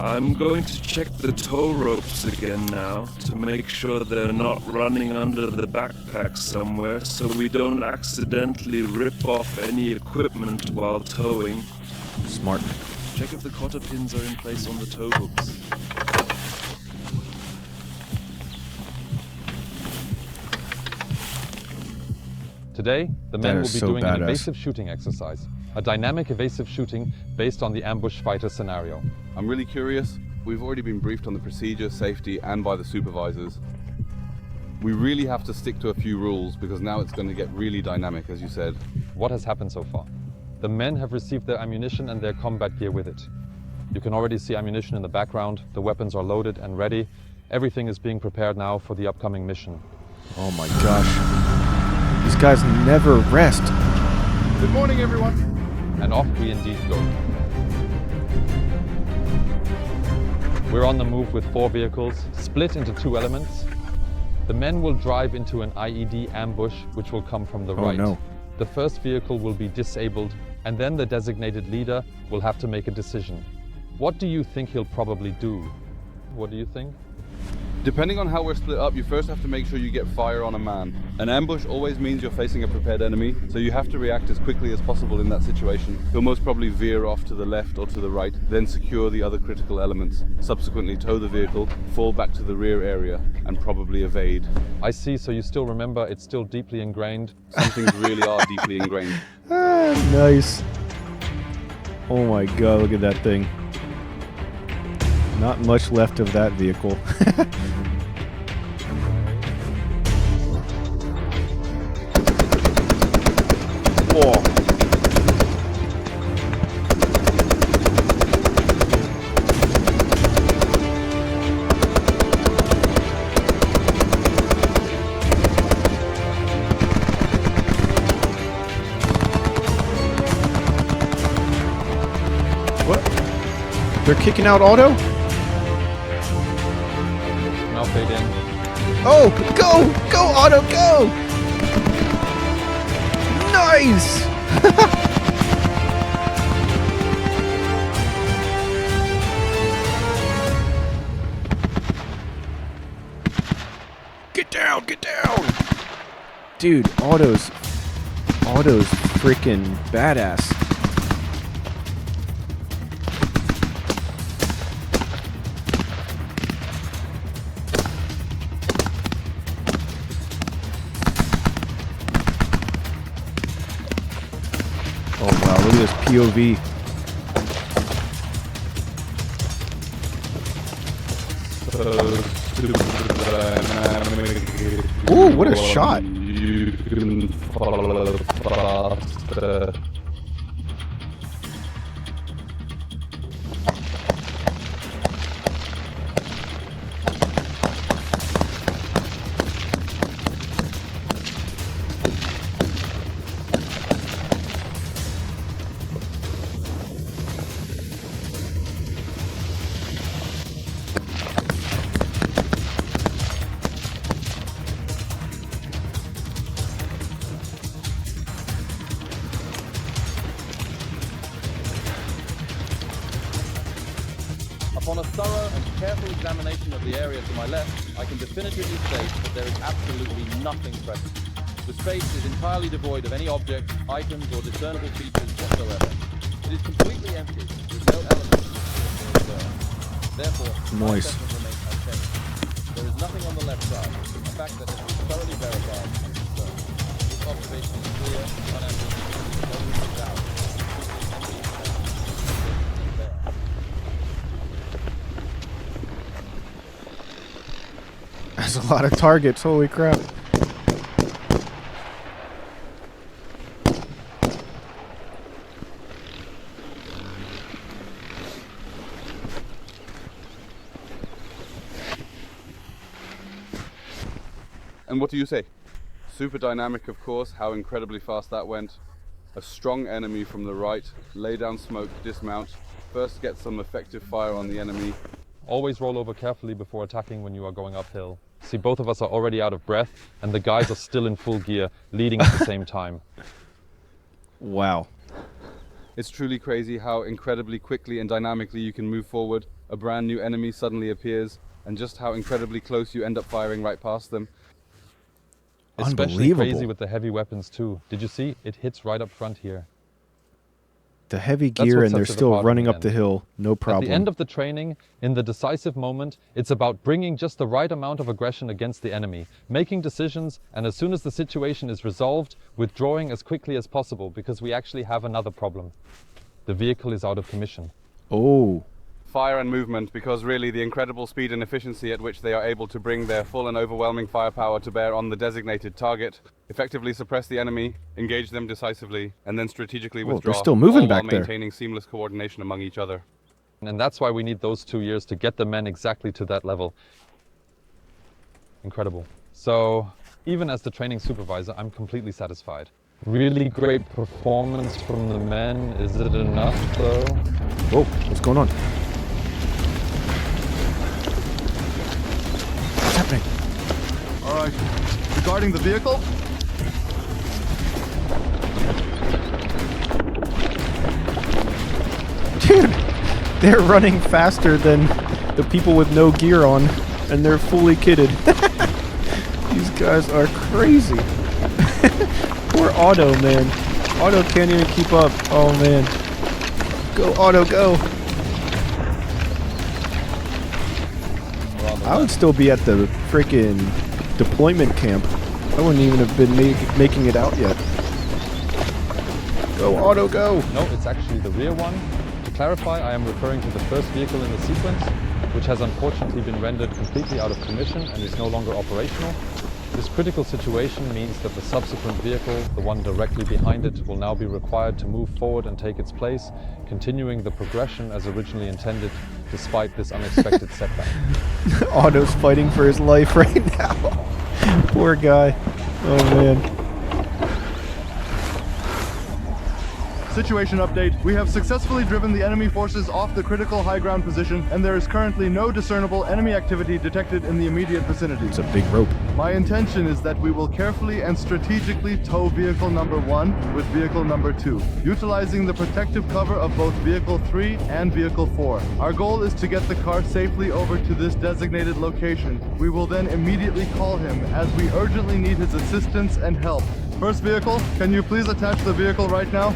I'm going to check the tow ropes again now to make sure they're not running under the backpack somewhere so we don't accidentally rip off any equipment while towing. Smart. Check if the cotter pins are in place on the tow hooks. Today, the men That will is be so doing an badass. evasive shooting exercise. A dynamic evasive shooting based on the ambush fighter scenario. I'm really curious. We've already been briefed on the procedure, safety, and by the supervisors. We really have to stick to a few rules because now it's going to get really dynamic, as you said. What has happened so far? The men have received their ammunition and their combat gear with it. You can already see ammunition in the background. The weapons are loaded and ready. Everything is being prepared now for the upcoming mission. Oh my gosh. These guys never rest. Good morning, everyone. And off we indeed go. We're on the move with 4 vehicles, split into 2 elements. The men will drive into an IED ambush, which will come from the right. No. The first vehicle will be disabled, and then the designated leader will have to make a decision. What do you think he'll probably do? What do you think? Depending on how we're split up, you first have to make sure you get fire on a man. An ambush always means you're facing a prepared enemy, so you have to react as quickly as possible in that situation. He'll most probably veer off to the left or to the right, then secure the other critical elements, subsequently tow the vehicle, fall back to the rear area, and probably evade. I see, so you still remember it's still deeply ingrained. Some things really are deeply ingrained. Nice. Oh my god, look at that thing. Not much left of that vehicle. Whoa. What? They're kicking out Auto? Now fade in. Oh, go! Go, Auto, go! Nice! Get down, get down! Dude, Auto's freaking badass. Oh wow, look at this POV. Ooh, what a shot. You can follow faster. Upon a thorough and careful examination of the area to my left, I can definitively state that there is absolutely nothing present. The space is entirely devoid of any objects, items, or discernible features whatsoever. It is completely empty, with no elements to observe. Therefore, my Nice. assessment remains unchanged. There is nothing on the left side, a fact that has been thoroughly verified and confirmed. This observation is clear, unambiguous, no room for doubt. That's a lot of targets, holy crap. And what do you say? Super dynamic, of course, how incredibly fast that went. A strong enemy from the right, lay down smoke, dismount, first get some effective fire on the enemy. Always roll over carefully before attacking when you are going uphill. See, both of us are already out of breath, and the guys are still in full gear, leading at the same time. Wow. It's truly crazy how incredibly quickly and dynamically you can move forward. a brand new enemy suddenly appears and just how incredibly close you end up firing right past them. Especially crazy with the heavy weapons too. Did you see? It hits right up front here. The heavy gear and they're still running up the hill, no problem. At the end of the training, in the decisive moment, it's about bringing just the right amount of aggression against the enemy, making decisions, and as soon as the situation is resolved, withdrawing as quickly as possible, because we actually have another problem. The vehicle is out of commission. Oh. Fire and movement, because really the incredible speed and efficiency at which they are able to bring their full and overwhelming firepower to bear on the designated target, effectively suppress the enemy, engage them decisively, and then strategically withdraw. They're still moving all back while there. Maintaining seamless coordination among each other. And that's why we need those 2 years to get the men exactly to that level. Incredible. So, even as the training supervisor, I'm completely satisfied. Really great performance from the men. Is it enough though? Whoa, what's going on? What's happening? All right. Regarding the vehicle, dude, they're running faster than the people with no gear on, and they're fully kitted. These guys are crazy. Poor Otto, man. Otto can't even keep up. Oh, man. Go, Otto, go. I would still be at the freaking deployment camp. I wouldn't even have been making it out yet. Go, Otto, go. No, it's actually the rear one. To clarify, I am referring to the first vehicle in the sequence, which has unfortunately been rendered completely out of commission and is no longer operational. This critical situation means that the subsequent vehicle, the one directly behind it, will now be required to move forward and take its place, continuing the progression as originally intended, despite this unexpected setback. Otto's fighting for his life right now. Poor guy. Oh, man. situation update. We have successfully driven the enemy forces off the critical high ground position, and there is currently no discernible enemy activity detected in the immediate vicinity. It's a big rope. My intention is that we will carefully and strategically tow vehicle number 1 with vehicle number 2, utilizing the protective cover of both vehicle 3 and vehicle 4. Our goal is to get the car safely over to this designated location. We will then immediately call him as we urgently need his assistance and help. First vehicle, can you please attach the vehicle right now?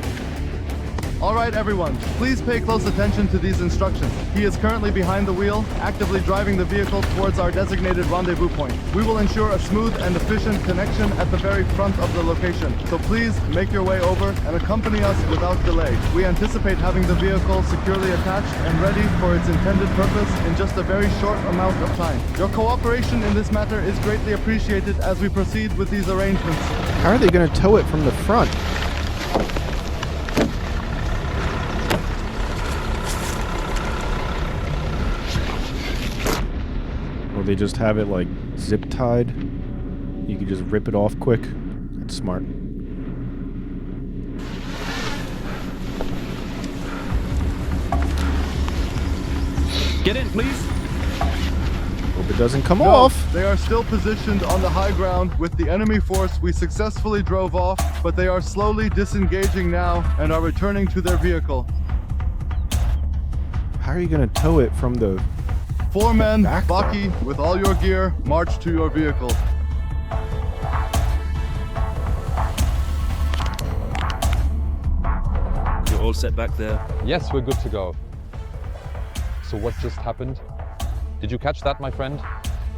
All right, everyone, please pay close attention to these instructions. He is currently behind the wheel, actively driving the vehicle towards our designated rendezvous point. We will ensure a smooth and efficient connection at the very front of the location. So please make your way over and accompany us without delay. We anticipate having the vehicle securely attached and ready for its intended purpose in just a very short amount of time. Your cooperation in this matter is greatly appreciated as we proceed with these arrangements. How are they going to tow it from the front? Or they just have it like zip tied. You can just rip it off quick. That's smart. Get in, please. Hope it doesn't come off. They are still positioned on the high ground with the enemy force we successfully drove off, but they are slowly disengaging now and are returning to their vehicle. How are you going to tow it from the... 4 men, Baki, with all your gear, march to your vehicle. You're all set back there? Yes, we're good to go. So what just happened? Did you catch that, my friend?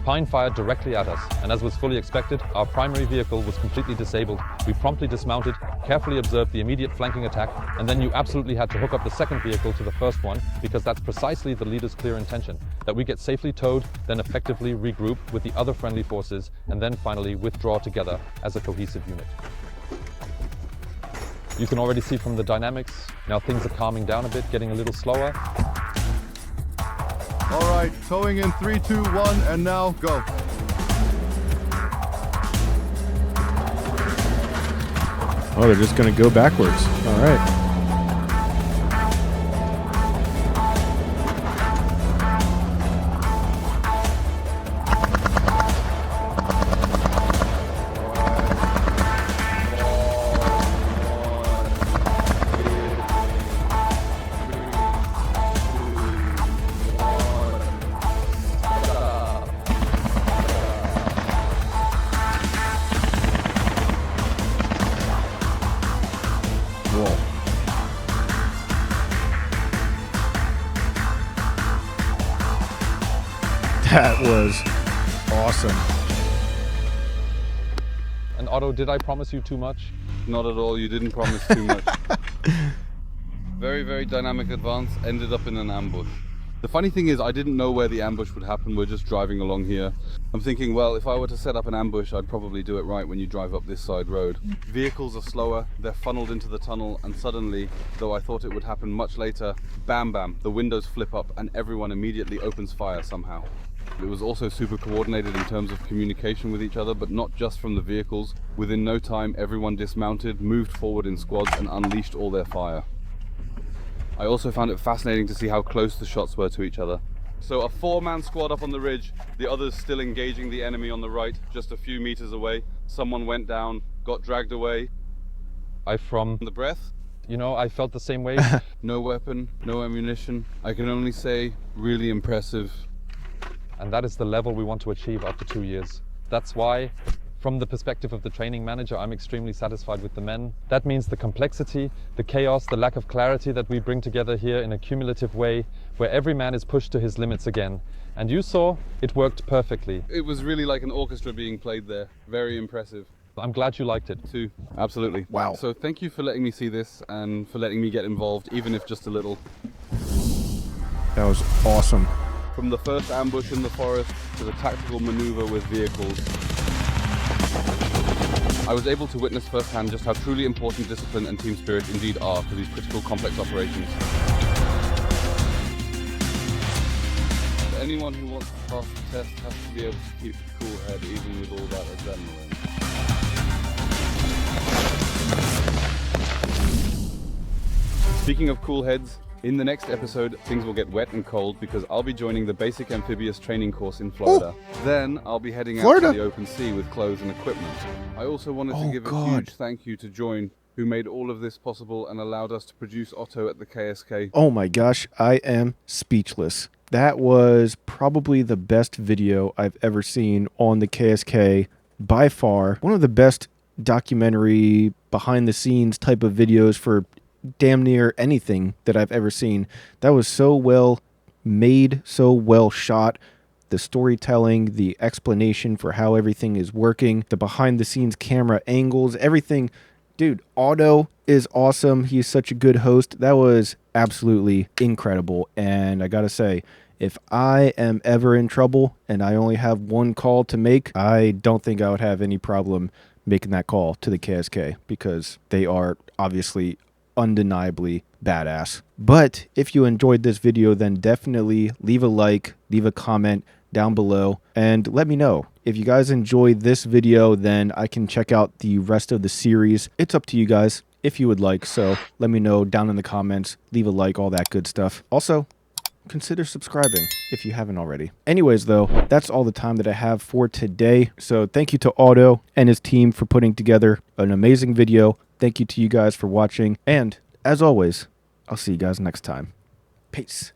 Pine fired directly at us, and as was fully expected, our primary vehicle was completely disabled. We promptly dismounted, carefully observed the immediate flanking attack, and then you absolutely had to hook up the second vehicle to the first one, because that's precisely the leader's clear intention, that we get safely towed, then effectively regroup with the other friendly forces, and then finally withdraw together as a cohesive unit. You can already see from the dynamics, now things are calming down a bit, getting a little slower. All right, towing in 3, 2, 1, and now go. Oh, they're just going to go backwards. All right. That was awesome. And Otto, did I promise you too much? Not at all, you didn't promise too much. Very, very dynamic advance, ended up in an ambush. The funny thing is, I didn't know where the ambush would happen. We're just driving along here. I'm thinking, well, if I were to set up an ambush, I'd probably do it right when you drive up this side road. Vehicles are slower, they're funneled into the tunnel, and suddenly, though I thought it would happen much later, bam bam, the windows flip up and everyone immediately opens fire somehow. It was also super coordinated in terms of communication with each other, but not just from the vehicles. Within no time, everyone dismounted, moved forward in squads, and unleashed all their fire. I also found it fascinating to see how close the shots were to each other. So a 4-man squad up on the ridge, the others still engaging the enemy on the right, just a few meters away. Someone went down, got dragged away. From the breath. You know, I felt the same way. No weapon, no ammunition. I can only say, really impressive. And that is the level we want to achieve after 2 years. That's why, from the perspective of the training manager, I'm extremely satisfied with the men. That means the complexity, the chaos, the lack of clarity that we bring together here in a cumulative way, where every man is pushed to his limits again. And you saw, it worked perfectly. It was really like an orchestra being played there. Very impressive. I'm glad you liked it. Too. Absolutely. Wow. So thank you for letting me see this and for letting me get involved, even if just a little. That was awesome. From the first ambush in the forest to the tactical maneuver with vehicles, I was able to witness firsthand just how truly important discipline and team spirit indeed are for these critical complex operations. Anyone who wants to pass the test has to be able to keep a cool head even with all that adrenaline. Speaking of cool heads, in the next episode, things will get wet and cold because I'll be joining the basic amphibious training course in Florida. Then I'll be heading out to the open sea with clothes and equipment. I also wanted to give a huge thank you to Join, who made all of this possible and allowed us to produce Otto at the KSK. Oh my gosh, I am speechless. That was probably the best video I've ever seen on the KSK by far. One of the best documentary behind the scenes type of videos for damn near anything that I've ever seen. That was so well made, so well shot. The storytelling, the explanation for how everything is working, the behind the scenes camera angles, everything. Dude, Otto is awesome. He's such a good host. That was absolutely incredible. And I gotta say, if I am ever in trouble and I only have one call to make, I don't think I would have any problem making that call to the KSK because they are obviously undeniably badass. But if you enjoyed this video, then definitely leave a like, leave a comment down below, and let me know. If you guys enjoyed this video, then I can check out the rest of the series. It's up to you guys if you would like, so let me know down in the comments, leave a like, all that good stuff. Also, consider subscribing if you haven't already. Anyways, though, that's all the time that I have for today. So thank you to Otto and his team for putting together an amazing video. Thank you to you guys for watching. And as always, I'll see you guys next time. Peace.